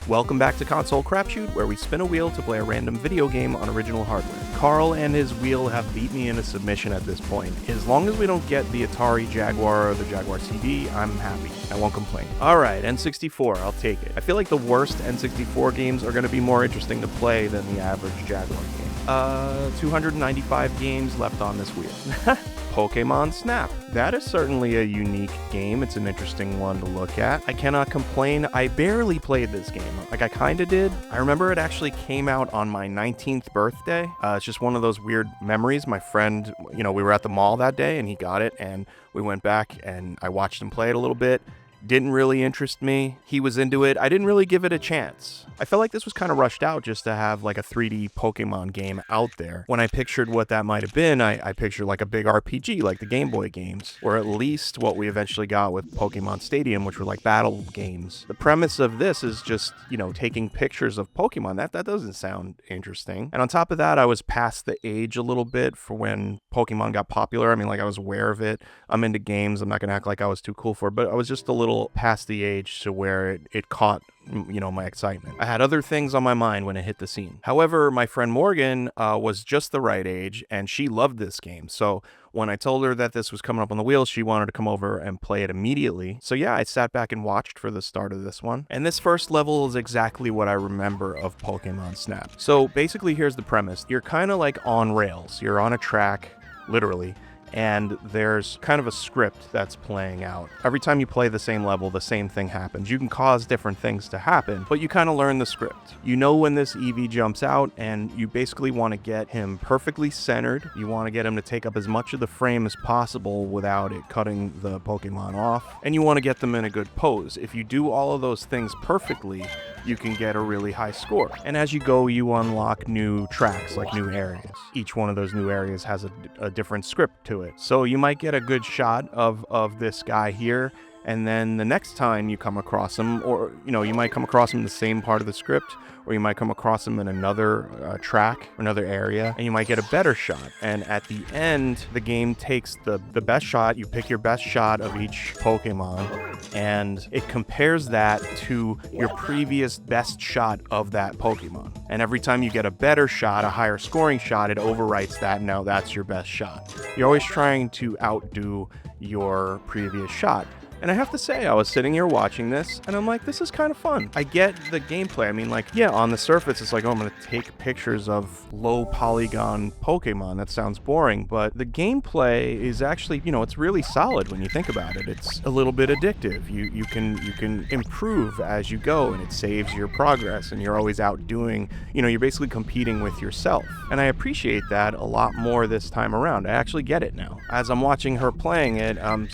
Welcome back to Console Crapshoot, where we spin a wheel to play a random video game on original hardware. Carl and his wheel have beat me in a submission at this point. As long as we don't get the Atari Jaguar or the Jaguar CD, I'm happy. I won't complain. Alright, N64, I'll take it. I feel like the worst N64 games are going to be more interesting to play than the average Jaguar game. 295 games left on this wheel. Pokémon Snap. That is certainly a unique game. It's an interesting one to look at. I cannot complain. I barely played this game. Like, I kind of did. I remember it actually came out on my 19th birthday. It's just one of those weird memories. My friend, we were at the mall that day and he got it and we went back and I watched him play it a little bit. Didn't really interest me. He was into it. I didn't really give it a chance. I felt like this was kind of rushed out just to have like a 3D Pokemon game out there. When I pictured what that might have been, I pictured like a big RPG like the Game Boy games, or at least what we eventually got with Pokemon Stadium, which were like battle games. The premise of this is just, taking pictures of Pokemon. That doesn't sound interesting. And on top of that, I was past the age a little bit for when Pokemon got popular. I mean, like, I was aware of it. I'm into games. I'm not going to act like I was too cool for it, but I was just a little past the age to where it caught my excitement. I had other things on my mind when it hit the scene. However, my friend Morgan was just the right age and she loved this game. So when I told her that this was coming up on the wheel, she wanted to come over and play it immediately. So yeah, I sat back and watched for the start of this one. And this first level is exactly what I remember of Pokemon Snap. So basically, here's the premise. You're kind of like on rails. You're on a track, literally. And there's kind of a script that's playing out. Every time you play the same level, the same thing happens. You can cause different things to happen, but you kind of learn the script. You know when this Eevee jumps out, and you basically want to get him perfectly centered. You want to get him to take up as much of the frame as possible without it cutting the Pokemon off. And you want to get them in a good pose. If you do all of those things perfectly, you can get a really high score. And as you go, you unlock new tracks, like new areas. Each one of those new areas has a different script to it. So you might get a good shot of this guy here, and then the next time you come across him, or you might come across him in the same part of the script, or you might come across him in another track, another area, and you might get a better shot. And at the end, the game takes the best shot. You pick your best shot of each Pokemon, and it compares that to your previous best shot of that Pokemon. And every time you get a better shot, a higher scoring shot, it overwrites that. Now that's your best shot. You're always trying to outdo your previous shot. And I have to say, I was sitting here watching this, and I'm like, this is kind of fun. I get the gameplay. I mean, like, yeah, on the surface, it's like, oh, I'm going to take pictures of low polygon Pokemon. That sounds boring, but the gameplay is actually, it's really solid when you think about it. It's a little bit addictive. You can improve as you go, and it saves your progress, and you're always outdoing, you're basically competing with yourself. And I appreciate that a lot more this time around. I actually get it now. As I'm watching her playing it, I'm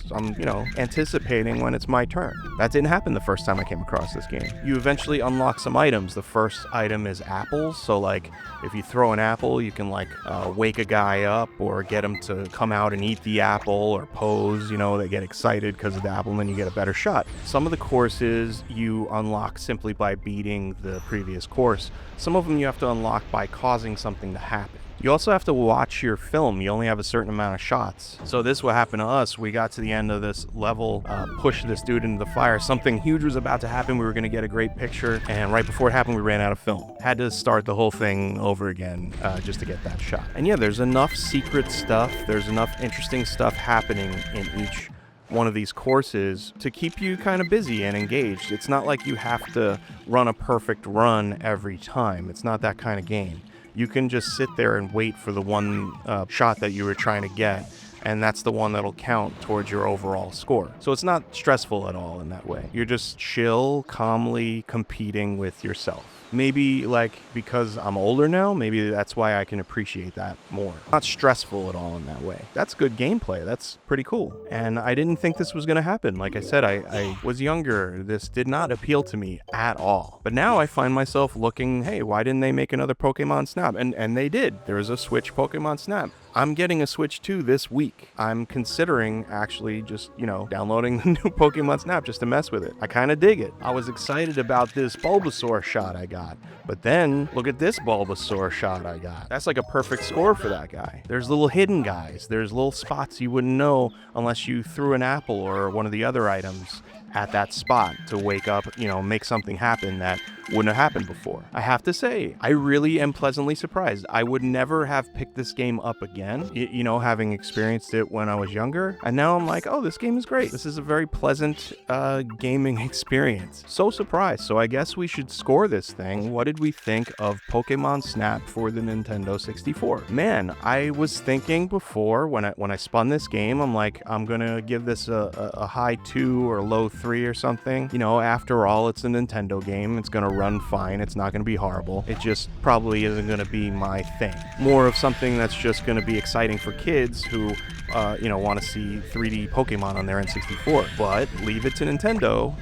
anticipating when it's my turn. That didn't happen the first time I came across this game. You eventually unlock some items. The first item is apples. So like, if you throw an apple, you can wake a guy up or get him to come out and eat the apple or pose. They get excited because of the apple, and then you get a better shot. Some of the courses you unlock simply by beating the previous course. Some of them you have to unlock by causing something to happen. You also have to watch your film. You only have a certain amount of shots. So this is what happened to us. We got to the end of this level, pushed this dude into the fire. Something huge was about to happen. We were going to get a great picture. And right before it happened, we ran out of film. Had to start the whole thing over again just to get that shot. And yeah, there's enough secret stuff. There's enough interesting stuff happening in each one of these courses to keep you kind of busy and engaged. It's not like you have to run a perfect run every time. It's not that kind of game. You can just sit there and wait for the one shot that you were trying to get, and that's the one that'll count towards your overall score. So it's not stressful at all in that way. You're just chill, calmly competing with yourself. Maybe because I'm older now, maybe that's why I can appreciate that more. Not stressful at all in that way. That's good gameplay. That's pretty cool. And I didn't think this was going to happen. Like I said, I was younger. This did not appeal to me at all. But now I find myself looking, hey, why didn't they make another Pokemon Snap? And they did. There was a Switch Pokemon Snap. I'm getting a Switch 2 this week. I'm considering actually just, downloading the new Pokemon Snap just to mess with it. I kind of dig it. I was excited about this Bulbasaur shot I got, but then look at this Bulbasaur shot I got. That's like a perfect score for that guy. There's little hidden guys. There's little spots you wouldn't know unless you threw an apple or one of the other items at that spot to wake up, make something happen that wouldn't have happened before. I have to say, I really am pleasantly surprised. I would never have picked this game up again, having experienced it when I was younger. And now I'm like, oh, this game is great. This is a very pleasant gaming experience. So surprised. So I guess we should score this thing. What did we think of Pokemon Snap for the Nintendo 64? Man, I was thinking before when I spun this game, I'm like, I'm gonna give this a high 2 or low 3 or something. After all, it's a Nintendo game. It's gonna run fine. It's not gonna be horrible. It just probably isn't gonna be my thing. More of something that's just gonna be exciting for kids who want to see 3D Pokemon on their N64. But leave it to Nintendo.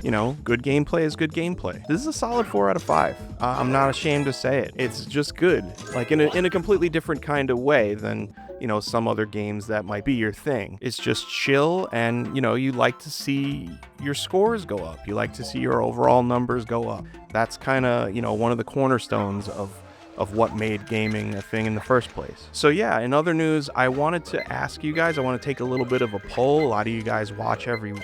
Good gameplay is good gameplay. This is a solid 4 out of 5. I'm not ashamed to say it. It's just good, like in a completely different kind of way than some other games that might be your thing. It's just chill, and you like to see your scores go up. You like to see your overall numbers go up. That's kind of one of the cornerstones of what made gaming a thing in the first place. So yeah, in other news, I wanted to ask you guys, I want to take a little bit of a poll. A lot of you guys watch every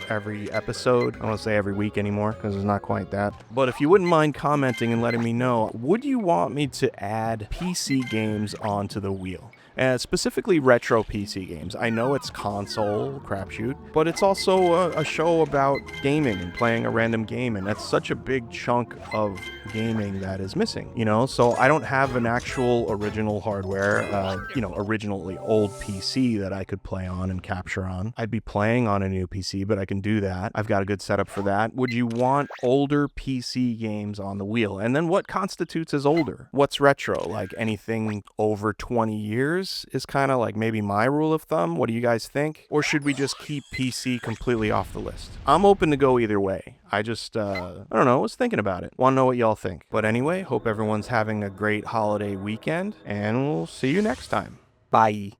episode. I don't want to say every week anymore because it's not quite that. But if you wouldn't mind commenting and letting me know, would you want me to add PC games onto the wheel? Specifically retro PC games. I know it's console crapshoot, but it's also a show about gaming and playing a random game, and that's such a big chunk of gaming that is missing, So I don't have an actual original hardware, originally old PC that I could play on and capture on. I'd be playing on a new PC, but I can do that. I've got a good setup for that. Would you want older PC games on the wheel? And then what constitutes as older? What's retro? Like anything over 20 years is kind of like maybe my rule of thumb. What do you guys think? Or should we just keep PC completely off the list? I'm open to go either way. I just, I don't know, was thinking about it. Want to know what y'all think. But anyway, hope everyone's having a great holiday weekend, and we'll see you next time. Bye.